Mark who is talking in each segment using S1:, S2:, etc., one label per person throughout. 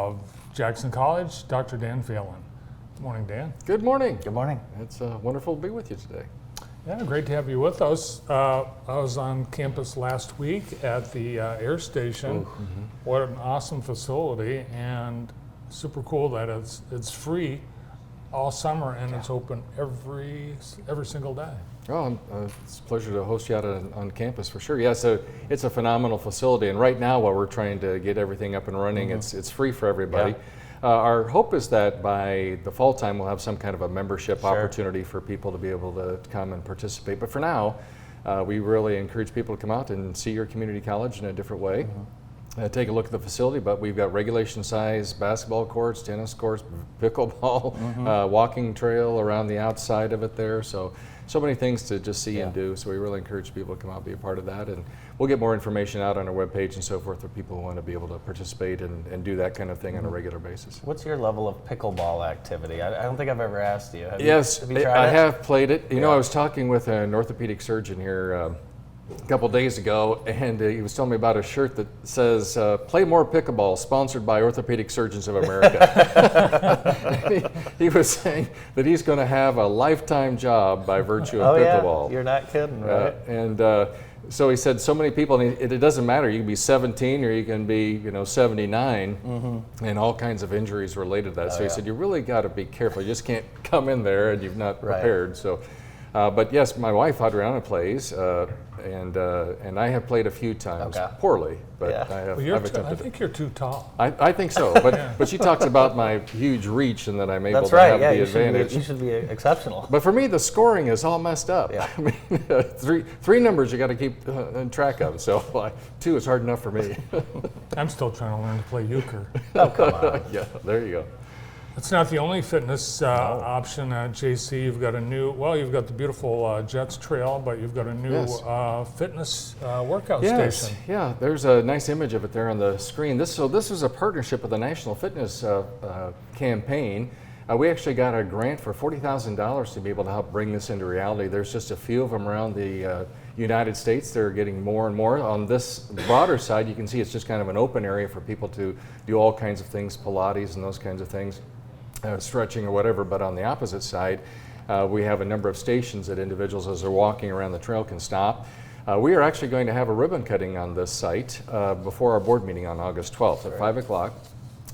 S1: of Jackson College, Dr. Dan Phelan. Good morning, Dan.
S2: Good morning.
S3: Good morning.
S2: It's wonderful to be with you today.
S1: Yeah, great to have you with us. I was on campus last week at the air station. What an awesome facility, and super cool that it's free all summer and it's open every single day.
S2: Oh, it's a pleasure to host you out on campus for sure. Yeah, so it's a phenomenal facility, and right now while we're trying to get everything up and running, it's free for everybody.
S3: Yeah.
S2: Our hope is that by the fall time we'll have some kind of a membership opportunity for people to be able to come and participate. But for now, we really encourage people to come out and see your community college in a different way. Take a look at the facility, but we've got regulation size basketball courts, tennis courts, pickleball, walking trail around the outside of it there. So many things to just see and do. So we really encourage people to come out and be a part of that. And we'll get more information out on our webpage and so forth for people who want to be able to participate and do that kind of thing on a regular basis.
S3: What's your level of pickleball activity? I don't think I've ever asked you. Have you tried
S2: I
S3: it?
S2: have played it. You know, I was talking with an orthopedic surgeon here a couple days ago, and he was telling me about a shirt that says, "Play more pickleball, sponsored by Orthopedic Surgeons of America." he was saying that he's going to have a lifetime job by virtue of pickleball.
S3: Yeah. You're not kidding, right?
S2: So he said so many people, and it doesn't matter, you can be 17 or you can be 79, and all kinds of injuries related to that. So he said you really got to be careful. You just can't come in there and you've not prepared. So, but yes, my wife Adriana plays, and I have played a few times, poorly, but I've attempted
S1: I think you're too tall.
S2: I think so, but she talks about my huge reach and that I'm able to have the advantage.
S3: You should be exceptional.
S2: But for me, the scoring is all messed up.
S3: Yeah.
S2: I mean, three numbers you got to keep track of. So two is hard enough for me.
S1: I'm still trying to learn to play euchre.
S3: Oh, come on.
S2: Yeah, there you go.
S1: It's not the only fitness option at JC. You've got you've got the beautiful Jets Trail, but you've got a new fitness workout station.
S2: Yeah, there's a nice image of it there on the screen. This was a partnership with the National Fitness Campaign. We actually got a grant for $40,000 to be able to help bring this into reality. There's just a few of them around the United States. They're getting more and more. On this broader side, you can see it's just kind of an open area for people to do all kinds of things, Pilates and those kinds of things. Stretching or whatever, but on the opposite side, we have a number of stations that individuals, as they're walking around the trail, can stop. We are actually going to have a ribbon cutting on this site before our board meeting on August 12th at 5 o'clock.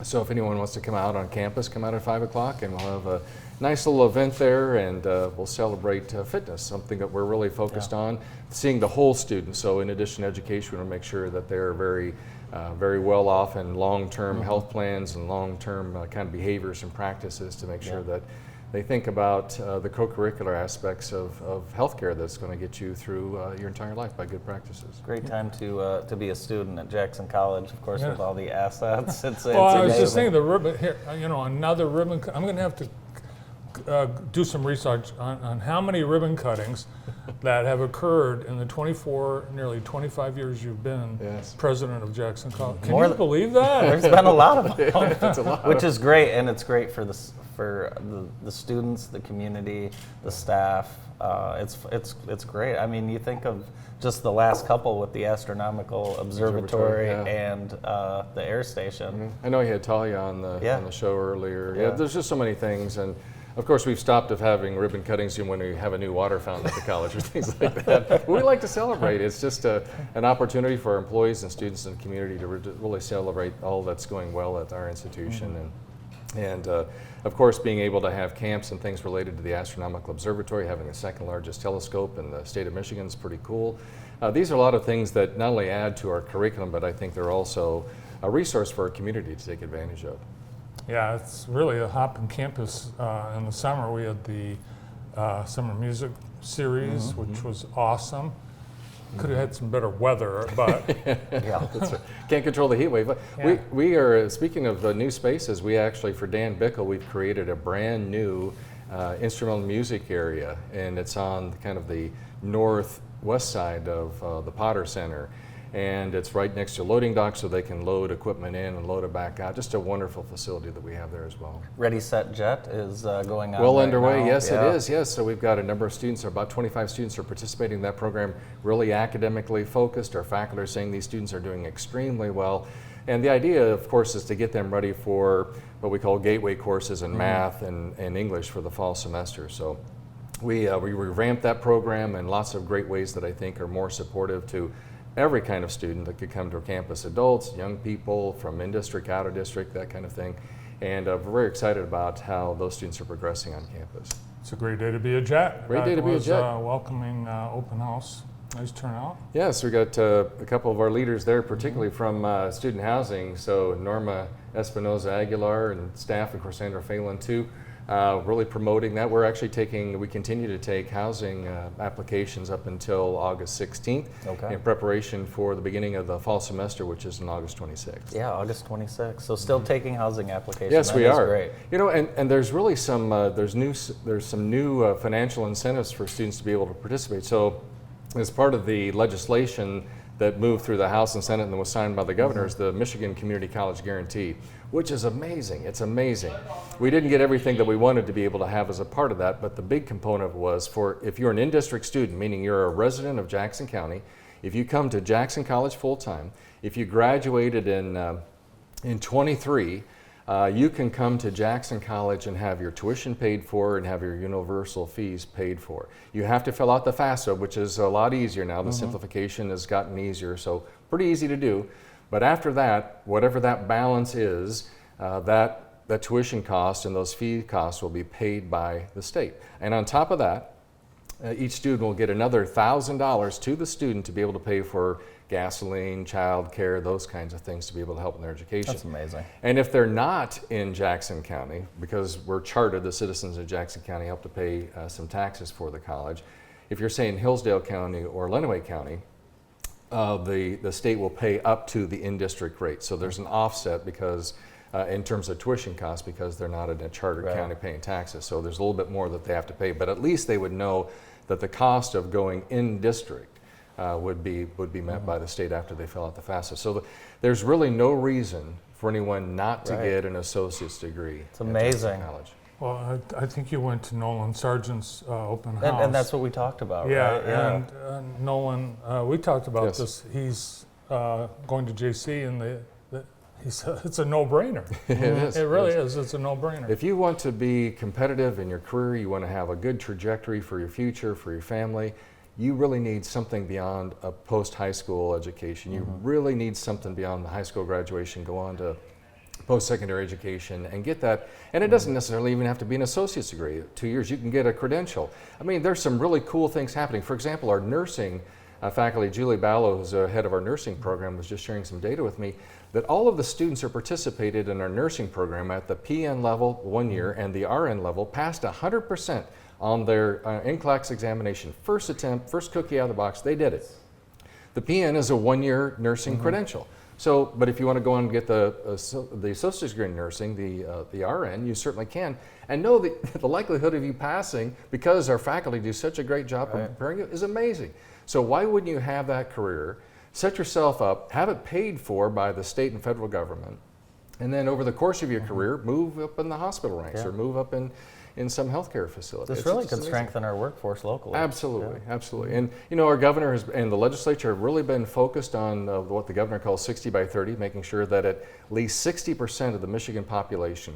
S2: So if anyone wants to come out on campus, come out at 5 o'clock, and we'll have a nice little event there, and we'll celebrate fitness, something that we're really focused on, seeing the whole student. So in addition to education, we want to make sure that they're very well off in long-term health plans and long-term kind of behaviors and practices to make sure that they think about the co-curricular aspects of healthcare that's going to get you through your entire life by good practices.
S3: Great time to be a student at Jackson College, of course, with all the assets. It's
S1: I was
S3: amazing.
S1: just thinking the ribbon here. Another ribbon. I'm going to have to do some research on how many ribbon cuttings that have occurred in the nearly 25 years you've been president of Jackson College. Can you believe that?
S3: There's been a lot of them,
S2: It's a lot.
S3: which is great, and it's great for the students, the community, the staff. It's great. I mean, you think of just the last couple with the astronomical observatory and the air station.
S2: I know you had Talia on the show earlier. Yeah, there's just so many things, and of course we've stopped of having ribbon cuttings when we have a new water fountain at the college or things like that. But we like to celebrate. It's just an opportunity for our employees and students in the community to really celebrate all that's going well at our institution. And of course, being able to have camps and things related to the astronomical observatory, having the second largest telescope in the state of Michigan is pretty cool. These are a lot of things that not only add to our curriculum, but I think they're also a resource for our community to take advantage of.
S1: Yeah, it's really a hopping campus. In the summer, we had the summer music series, which was awesome. Could have had some better weather, but
S2: That's right. Can't control the heat wave. But we are, speaking of new spaces, we actually, for Dan Bickle, we've created a brand new instrumental music area, and it's on kind of the northwest side of the Potter Center. And it's right next to a loading dock, so they can load equipment in and load it back out. Just a wonderful facility that we have there as well.
S3: Ready, Set, Jet is going on.
S2: Well underway,
S3: now.
S2: yes it is, yes. So we've got a number of students, about 25 students are participating in that program, really academically focused. Our faculty are saying these students are doing extremely well. And the idea, of course, is to get them ready for what we call gateway courses in math and English for the fall semester. So we revamped that program in lots of great ways that I think are more supportive to every kind of student that could come to our campus, adults, young people, from in-district, out-of-district, that kind of thing. And we're very excited about how those students are progressing on campus.
S1: It's a great day to be a Jet.
S2: Great day to be a Jet.
S1: Welcoming open house. Nice turnout.
S2: Yes, we got a couple of our leaders there, particularly from student housing. So Norma Espinoza Aguilar and staff, and Sandra Phelan too, really promoting that. We continue to take housing applications up until August 16th in preparation for the beginning of the fall semester, which is on August 26th.
S3: Yeah, August 26th. So still taking housing applications.
S2: Yes, we are.
S3: Great.
S2: You know, and there's really some there's some new financial incentives for students to be able to participate. So as part of the legislation that moved through the House and Senate and was signed by the governor is the Michigan Community College Guarantee, which is amazing. It's amazing. We didn't get everything that we wanted to be able to have as a part of that, but the big component was for if you're an in-district student, meaning you're a resident of Jackson County, if you come to Jackson College full-time, if you graduated in 23, you can come to Jackson College and have your tuition paid for and have your universal fees paid for. You have to fill out the FAFSA, which is a lot easier now. The simplification has gotten easier, so pretty easy to do. But after that, whatever that balance is, that tuition cost and those fee costs will be paid by the state. And on top of that, each student will get another $1,000 to the student to be able to pay for gasoline, child care, those kinds of things to be able to help in their education.
S3: That's amazing.
S2: And if they're not in Jackson County, because we're chartered, the citizens of Jackson County help to pay some taxes for the college. If you're saying Hillsdale County or Lenawee County, the state will pay up to the in-district rate. So there's an offset because in terms of tuition costs because they're not in a chartered county paying taxes. So there's a little bit more that they have to pay, but at least they would know that the cost of going in-district would be met by the state after they fill out the FAFSA. So there's really no reason for anyone not to get an associate's degree.
S3: It's amazing.
S2: College.
S1: Well, I think you went to Nolan Sargent's open house.
S3: And that's what we talked about,
S1: yeah,
S3: right? Yeah,
S1: and Nolan, we talked about
S2: Yes.
S1: this. He's going to JC, and he said it's a no-brainer.
S2: It is.
S1: It really is. It's a no-brainer.
S2: If you want to be competitive in your career, you want to have a good trajectory for your future, for your family, you really need something beyond a post-high school education. You really need something beyond the high school graduation, go on to post-secondary education and get that. And it doesn't necessarily even have to be an associate's degree. 2 years, you can get a credential. I mean, there's some really cool things happening. For example, our nursing faculty, Julie Ballo, who's head of our nursing program, was just sharing some data with me that all of the students who participated in our nursing program at the PN level 1 year and the RN level passed 100% on their NCLEX examination. First attempt, first cookie out of the box, they did it. The PN is a 1-year nursing credential. So, but if you want to go on and get the associate's degree in nursing, the RN, you certainly can. And know that the likelihood of you passing, because our faculty do such a great job of preparing you, is amazing. So why wouldn't you have that career, set yourself up, have it paid for by the state and federal government, and then over the course of your career, move up in the hospital ranks or move up in some healthcare facility.
S3: This really could strengthen our workworkforce locally.
S2: Absolutely, absolutely. And you know, our governor and the legislature have really been focused on what the governor calls 60 by 30, making sure that at least 60% of the Michigan population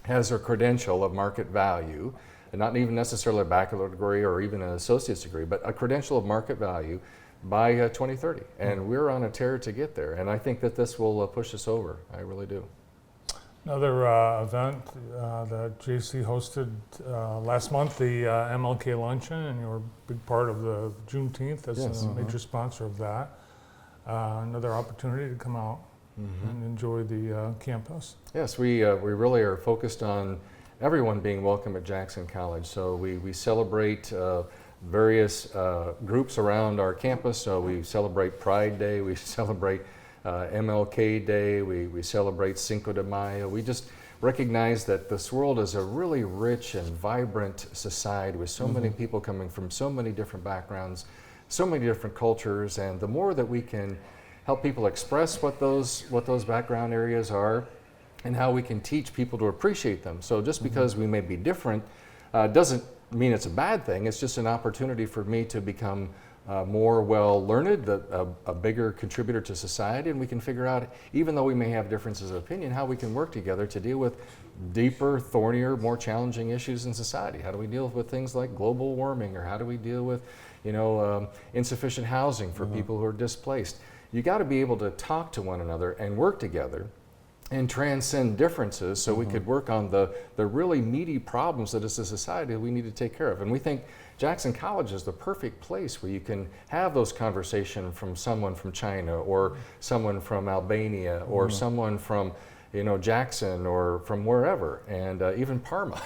S2: has a credential of market value, and not even necessarily a bachelor's degree or even an associate's degree, but a credential of market value by 2030. And we're on a tear to get there. And I think that this will push us over. I really do.
S1: Another event that JC hosted last month, the MLK Luncheon, and you were a big part of the Juneteenth as a major sponsor of that. Another opportunity to come out and enjoy the campus.
S2: Yes, we really are focused on everyone being welcome at Jackson College. So we celebrate various groups around our campus. So we celebrate Pride Day, we celebrate MLK Day, we celebrate Cinco de Mayo. We just recognize that this world is a really rich and vibrant society with so many people coming from so many different backgrounds, so many different cultures, and the more that we can help people express what those background areas are and how we can teach people to appreciate them. So just because we may be different doesn't mean it's a bad thing. It's just an opportunity for me to become more well-learned, a bigger contributor to society, and we can figure out, even though we may have differences of opinion, how we can work together to deal with deeper, thornier, more challenging issues in society. How do we deal with things like global warming, or how do we deal with, insufficient housing for people who are displaced? You got to be able to talk to one another and work together and transcend differences so we could work on the really meaty problems that as a society we need to take care of. And we think Jackson College is the perfect place where you can have those conversations from someone from China, or someone from Albania, or someone from Jackson, or from wherever, and even Parma.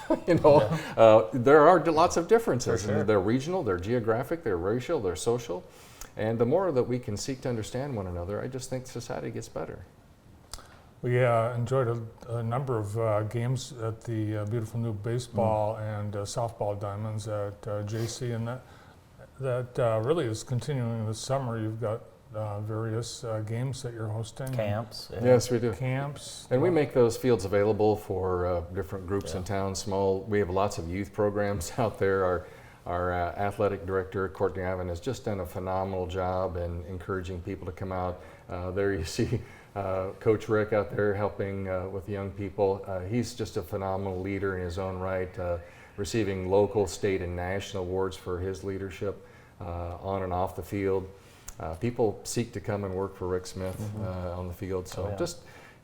S2: There are lots of differences.
S3: For sure.
S2: And they're regional, they're geographic, they're racial, they're social. And the more that we can seek to understand one another, I just think society gets better.
S1: We enjoyed a number of games at the beautiful new baseball and softball diamonds at JC, and that really is continuing this summer. You've got various games that you're hosting.
S3: Camps. Yeah.
S2: Yes, we do.
S1: Camps.
S2: And we make those fields available for different groups in town. We have lots of youth programs out there. Our athletic director, Courtney Ivan, has just done a phenomenal job in encouraging people to come out. There you see Coach Rick out there helping with young people. He's just a phenomenal leader in his own right, receiving local, state, and national awards for his leadership on and off the field. People seek to come and work for Rick Smith on the field. So just,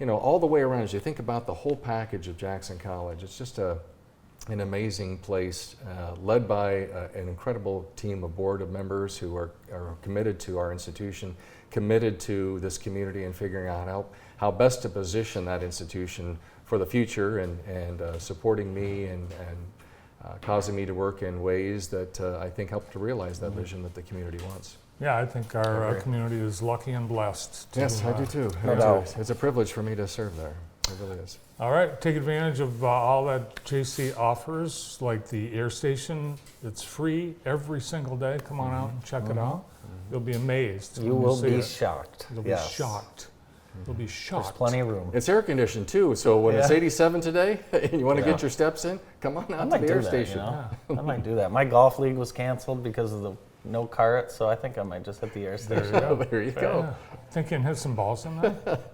S2: all the way around, as you think about the whole package of Jackson College, it's just an amazing place, led by an incredible team of board of members who are committed to our institution, committed to this community, and figuring out how best to position that institution for the future, and supporting me and causing me to work in ways that I think help to realize that vision that the community wants.
S1: Yeah, I think our community is lucky and blessed.
S2: Yes, I do too.
S3: No doubt.
S2: It's a privilege for me to serve there. It really is.
S1: All right, take advantage of all that JC offers, like the air station. It's free every single day. Come on out and check it out. You'll be amazed.
S3: You
S1: when
S3: will
S1: see
S3: be
S1: it.
S3: shocked.
S1: You'll
S3: Yes.
S1: be shocked. You'll be shocked.
S3: There's plenty of room.
S2: It's air conditioned too, so when it's 87 today and you want to
S3: Yeah.
S2: get your steps in, come on
S3: I
S2: out to
S3: might
S2: the
S3: do
S2: air
S3: that,
S2: station.
S3: I might do that. My golf league was canceled because of the no cart, so I think I might just hit the air
S1: There
S3: station.
S1: you go.
S2: There you go.
S1: Yeah. Think you can hit some balls in that?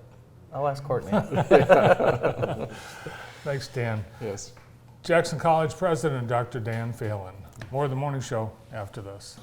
S3: I'll ask Courtney.
S1: Thanks, Dan.
S2: Yes.
S1: Jackson College President, Dr. Dan Phelan. More of the morning show after this.